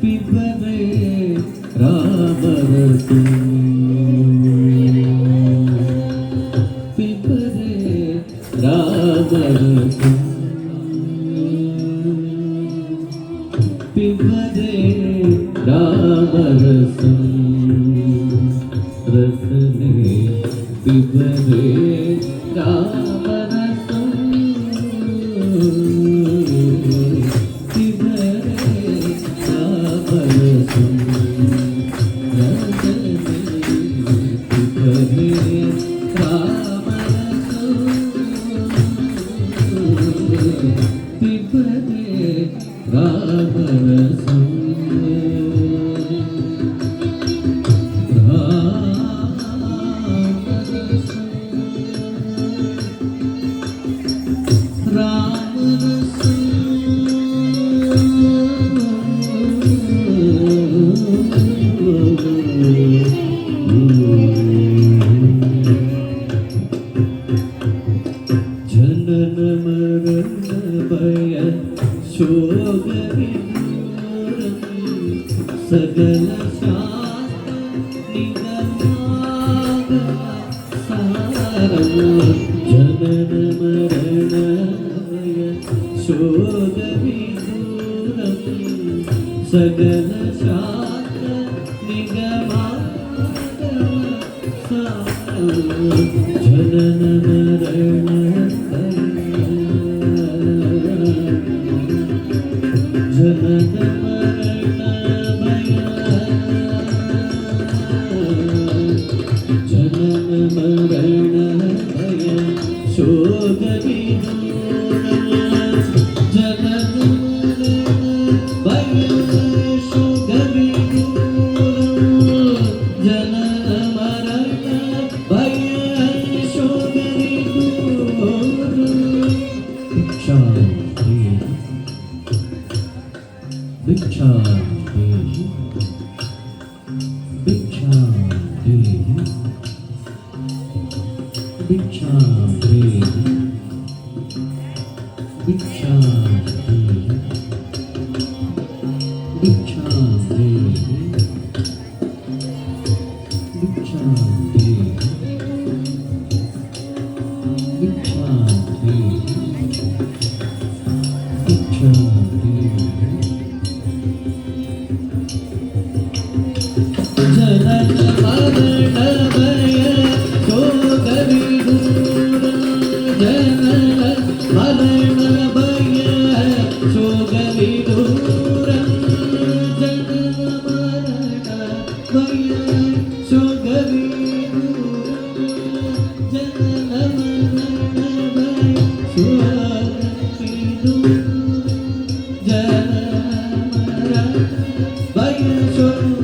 पिबरे रामरसं पिबरे रामरसं पिबरे रामरसं रसने पिबरे रामरसं पिबरे रामरसं रसने पिबरे रामरसं पिबरे रामरसं जनन मरण भय शोक विदूरं सकल शास्त्र निगमागमसारं जनन मरण भय शोक विदूरं सकल शास्त्र निगमागमसारं जनन मरण जनन मरण भय जनन मरण भय शोक विदूरं जनन मरण भय शोक विदूरं जनन मरण भय शोक विदूरं भिक्षा देहि भिक्षा देहि भिक्षा देहि भिक्षा देहि भिक्षा देहि भिक्षा देहि भिक्षा देहि भिक्षा देहि जनन मरण भय शोक विदूरं जनन मरण भय शोक विदूरं जनन मरण भय शोक विदूरं जनन मरण भय शोक विदूरं जनन मरण भय शोक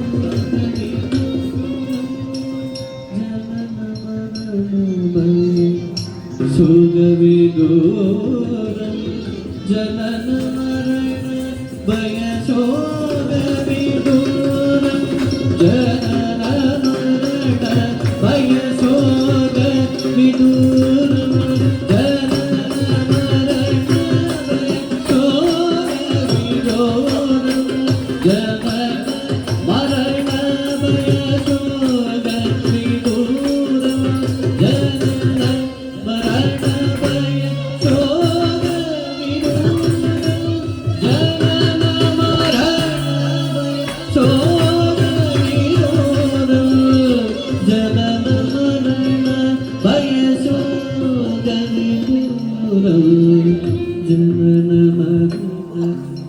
सुख विदूरं जनन मरण भय शोक विदूरं जनन मरण भय शोक विदूरं जनन मरण भय शोक विदूरं जनन मरण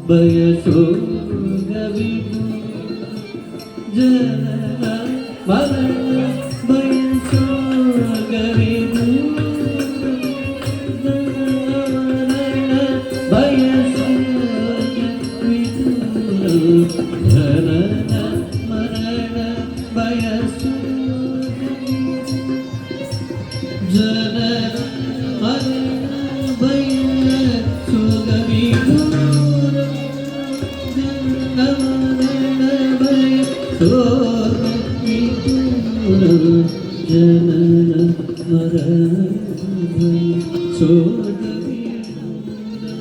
भय शोक विदूरं जनन मरण भय शोक विदूरं जनन मरण भय शोक विदूरं जनन मरण भय शोक विदूरं जनन मरण भय शोक विदूरं जनन मरण भय शोक जनन मरण भय शोक विदूरं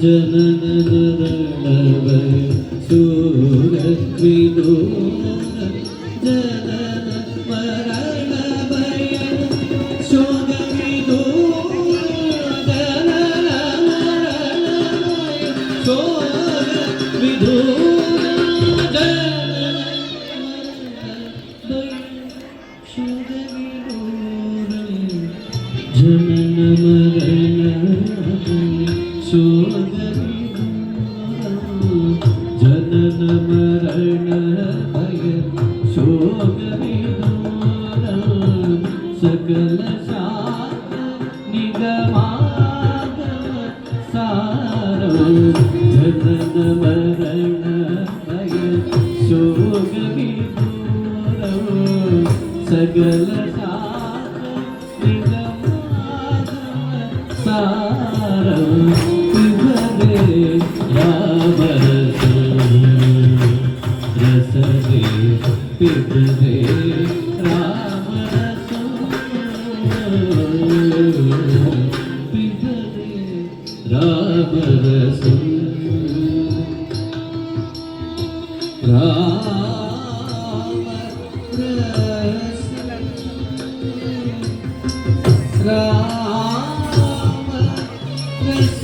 ಜನನ ಮರಣವಯ ಶೋಕ ವಿದೂರ ಜನನ ಮರಣ ಭಯ ಶೋಕ ವಿದೂರ ಜನನ ಮರಣ ಭಯ ಶೋಕ ವಿದೂರ ಜನನ ಮರಣ ಭಯ ಶೋಕ ವಿದೂರ ಜನನ ಮರಣ ಶೋಕ ಜನನ ಮರಣ ಭಯ ಶೋಕ ವಿದೂರ ಸಕಲ ಶಾಸ್ತ್ರ ನಿಗಮಾಗಮ ಸಾರ ಜನನ ಮರಣ ಭಯ ಶೋಕ ವಿದೂರ ಸಕಲ ಶಾಸ್ತ್ರ ನಿಗಮಾಗಮ ಸಾರ रसदे पिबदे राम रस पिबदे राम रस राम रस राम रस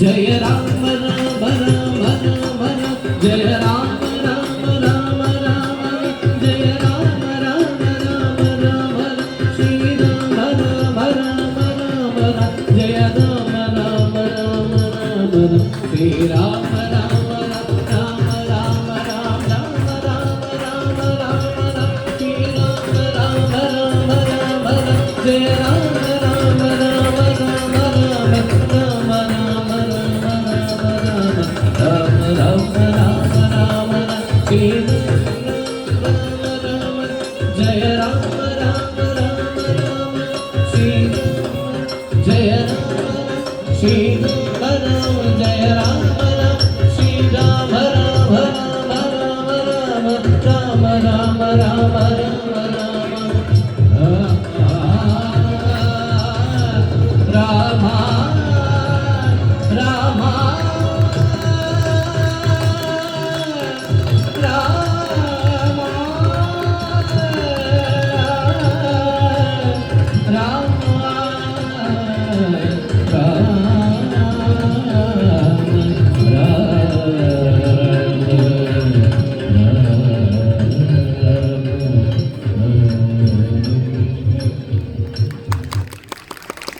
जय राम राम राम राम राम जय राम राम राम राम जय राम राम राम राम श्री राम राम राम राम जय राम राम राम राम श्री राम राम राम राम राम राम राम राम राम श्री राम राम राम राम जय राम राम राम राम राम राम राम श्री जय राम राम राम राम श्री जय श्री राम जय राम राम श्री राम राम राम राम राम राम राम राम राम राम